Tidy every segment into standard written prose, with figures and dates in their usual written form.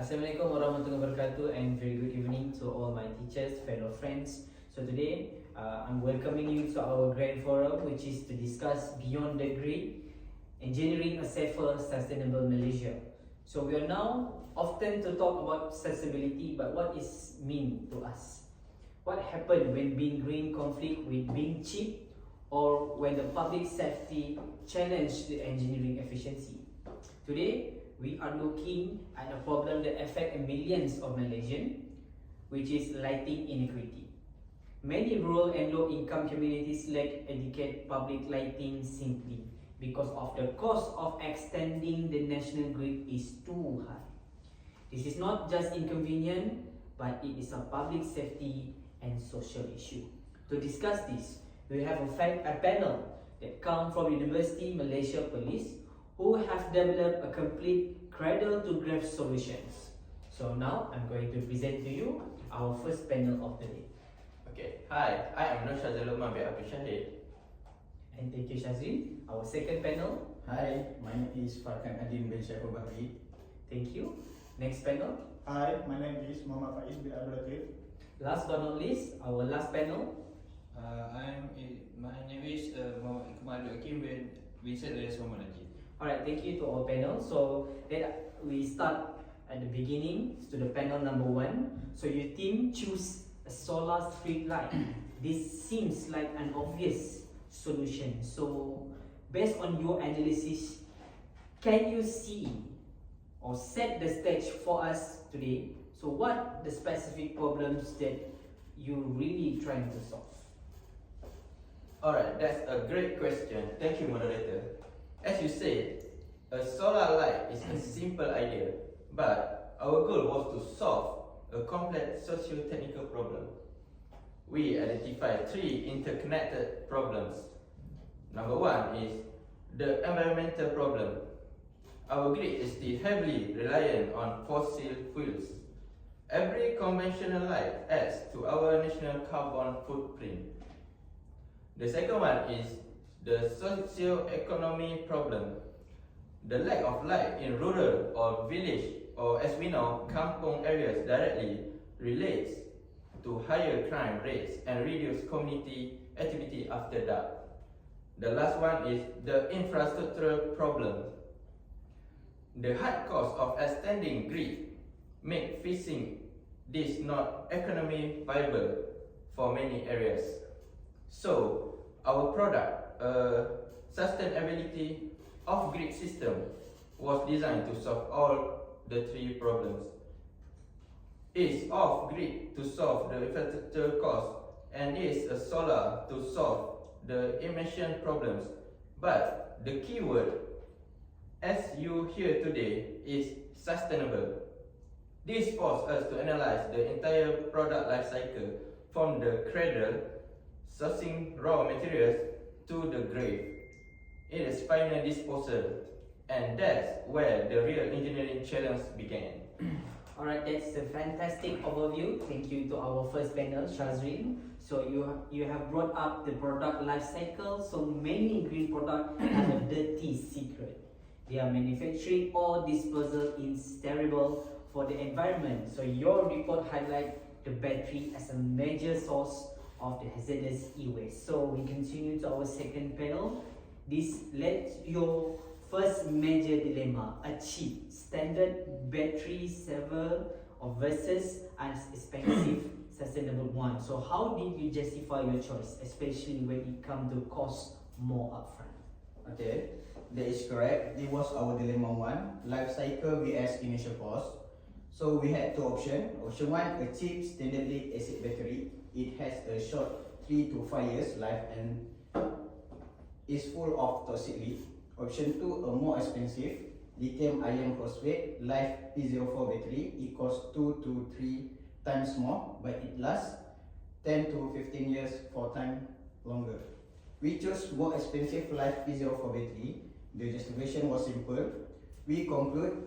Assalamualaikum warahmatullahi wabarakatuh, and very good evening to all my teachers, fellow friends. So today, I'm welcoming you to our grand forum, which is to discuss beyond the grid, engineering a safer, sustainable Malaysia. So we are now often to talk about sustainability, but what is mean to us? What happened when being green conflict with being cheap, or when the public safety challenge the engineering efficiency? Today, we are looking at a problem that affects millions of Malaysians, which is lighting inequity. Many rural and low-income communities lack adequate public lighting simply because of the cost of extending the national grid is too high. This is not just inconvenient, but it is a public safety and social issue. To discuss this, we have a panel that comes from University Malaysia Police, who have developed a complete cradle-to-grave solutions. So now I'm going to present to you our first panel of the day. Okay, hi, I am Nur Shazil Umar bin Abdul Shahid. And thank you, Shazrin. Our second panel. Hi, my name is Farkan Adin bin Syekh Bakri. Thank you. Next panel. Hi, my name is Muhammad Faiz bin Abdul Latif. Last but not least, our last panel. My name is Muhammad Ikmal Hakim bin Vincent Reyes Muhammad Najib. Alright, thank you to our panel. So let we start at the beginning to the panel number 1. So your team choose a solar street light. This seems like an obvious solution. So based on your analysis, can you see or set the stage for us today? So what the specific problems that you really trying to solve? Alright, that's a great question. Thank you, moderator. As you said, a solar light is a simple idea, but our goal was to solve a complex socio-technical problem. We identified 3 interconnected problems. Number 1 is the environmental problem. Our grid is still heavily reliant on fossil fuels. Every conventional light adds to our national carbon footprint. The second one is the socio-economic problem. The lack of light in rural or village, or as we know, kampong areas, directly relates to higher crime rates and reduced community activity after dark. The last one is the infrastructural problem. The high cost of extending grid make fixing this not economically viable for many areas. So our product, sustainability off-grid system, was designed to solve all the 3 problems. It's off-grid to solve the infrastructure cost, and it's a solar to solve the emission problems. But the key word, as you hear today, is sustainable. This forced us to analyze the entire product life cycle from the cradle, sourcing raw materials, to the grave. It is final disposal, and that's where the real engineering challenge began. Alright, that's a fantastic overview. Thank you to our first panel, Shazrin. So you have brought up the product life cycle. So many green products have a dirty secret. They are manufacturing or disposal is terrible for the environment. So your report highlights the battery as a major source of the hazardous e-waste. So we continue to our second panel. This led to your first major dilemma: a cheap standard battery saver versus an expensive sustainable one. So how did you justify your choice, especially when it comes to cost more upfront? Okay, that is correct. It was our dilemma 1, life cycle vs initial cost. So we had 2 options. Option 1, a cheap standard lead acid battery. It has a short 3 to 5 years life and is full of toxic lead. Option 2, a more expensive lithium iron phosphate life P04 battery. It costs 2 to 3 times more, but it lasts 10 to 15 years, 4 times longer. We chose more expensive life P04 battery. The justification was simple. We conclude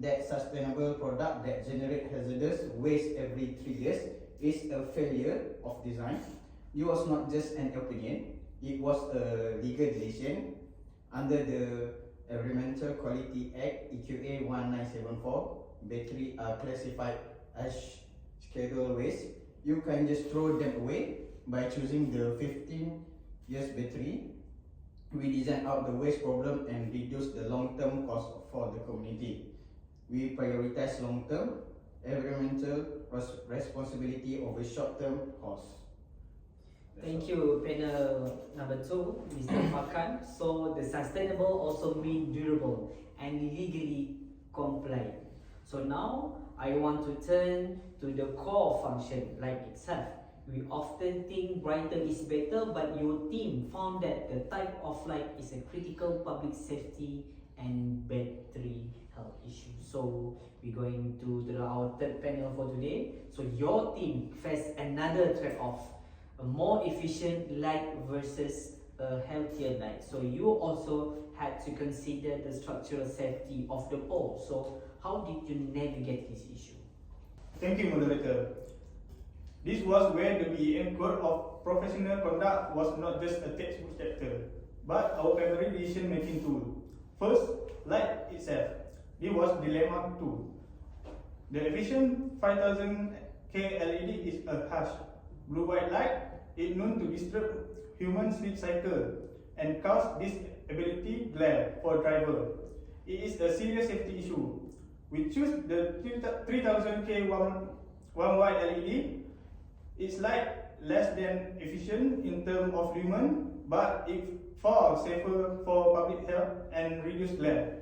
that sustainable product that generate hazardous waste every 3 years is a failure of design. It was not just an opinion, it was a legal decision under the Environmental Quality Act EQA 1974. battery are classified as scheduled waste, you can just throw them away by choosing the 15 years battery. We design out the waste problem and reduce the long-term cost for the community. We prioritize long-term environmental responsibility over short-term costs. Thank you, panel number 2, Mr. Fakan. So the sustainable also mean durable and legally compliant. So now I want to turn to the core function like itself. We often think brighter is better, but your team found that the type of light is a critical public safety and battery health issue. So we're going to our third panel for today. So your team faced another trade-off, a more efficient light versus a healthier light. So you also had to consider the structural safety of the pole. So how did you navigate this issue? Thank you, moderator. This was where the BEM Code of Professional Conduct was not just a textbook chapter, but our primary decision-making tool. First, light itself. This was dilemma 2. The efficient 5000K LED is a harsh blue-white light. It known to disturb human sleep cycle and cause disability glare for driver. It is a serious safety issue. We choose the 3000K one white LED. It's light less than efficient in terms of lumen, but it far safer for public health and reduce glare.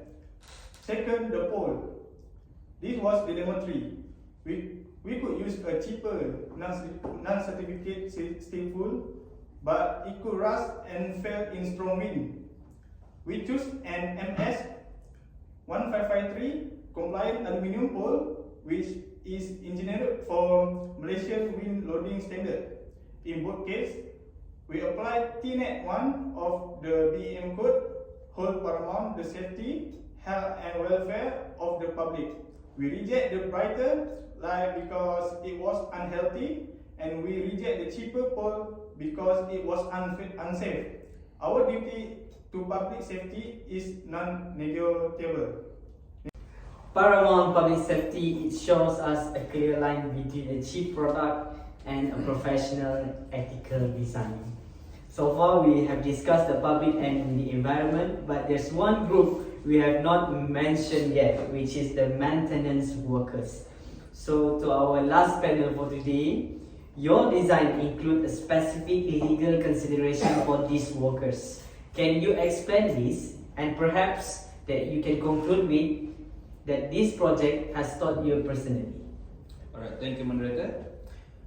Second, the pole. This was dilemma 3. We could use a cheaper non-certificate steel wool, but it could rust and fail in strong wind. We choose an MS1553 compliant aluminium pole, which is engineered for Malaysian wind loading standard. In both cases, we apply TNET 1 of the BEM code, hold paramount the safety, health and welfare of the public. We reject the brighter light because it was unhealthy, and we reject the cheaper pole because it was unsafe. Our duty to public safety is non-negotiable. Paramount public safety, it shows us a clear line between a cheap product and a professional ethical design. So far we have discussed the public and the environment, but there's one group we have not mentioned yet, which is the maintenance workers. So to our last panel for today, your design includes a specific legal consideration for these workers. Can you explain this, and perhaps that you can conclude with that this project has taught you personally? Alright, thank you, moderator.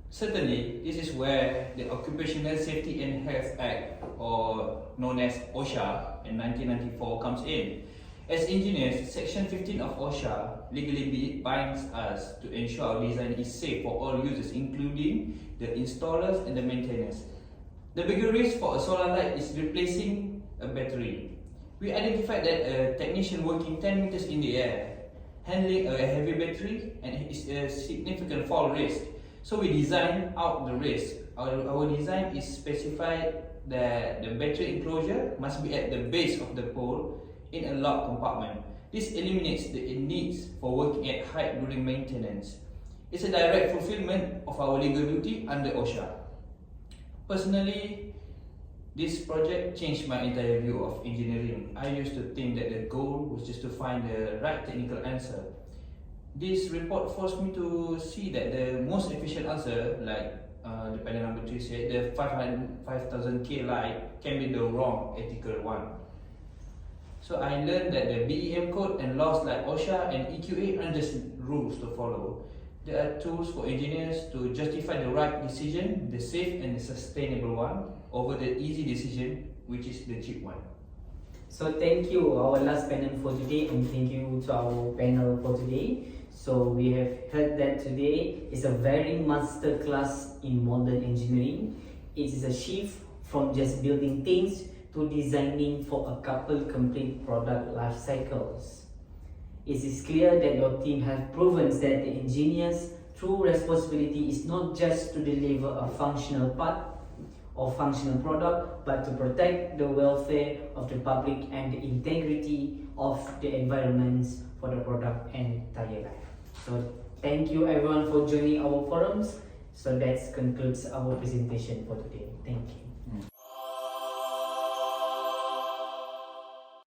Certainly, this is where the Occupational Safety and Health Act, or known as OSHA, in 1994 comes in. As engineers, Section 15 of OSHA legally binds us to ensure our design is safe for all users, including the installers and the maintainers. The bigger risk for a solar light is replacing a battery. We identified that a technician working 10 meters in the air, handling a heavy battery, and is a significant fall risk. So we design out the risk. Our design is specified that the battery enclosure must be at the base of the pole in a locked compartment. This eliminates the needs for working at height during maintenance. It's a direct fulfillment of our legal duty under OSHA. Personally, this project changed my entire view of engineering. I used to think that the goal was just to find the right technical answer. This report forced me to see that the most efficient answer, like the panel number 3 said, the 5000K light can be the wrong ethical one. So I learned that the BEM code and laws like OSHA and EQA aren't just rules to follow. They are tools for engineers to justify the right decision, the safe and the sustainable one, over the easy decision, which is the cheap one. So thank you, our last panel for today, and thank you to our panel for today. So we have heard that today is a very master class in modern engineering. It is a shift from just building things to designing for a couple complete product life cycles. It is clear that your team has proven that the engineer's true responsibility is not just to deliver a functional part or functional product, but to protect the welfare of the public and the integrity of the environments for the product and entire life. So thank you everyone for joining our forums. So that concludes our presentation for today. Thank you.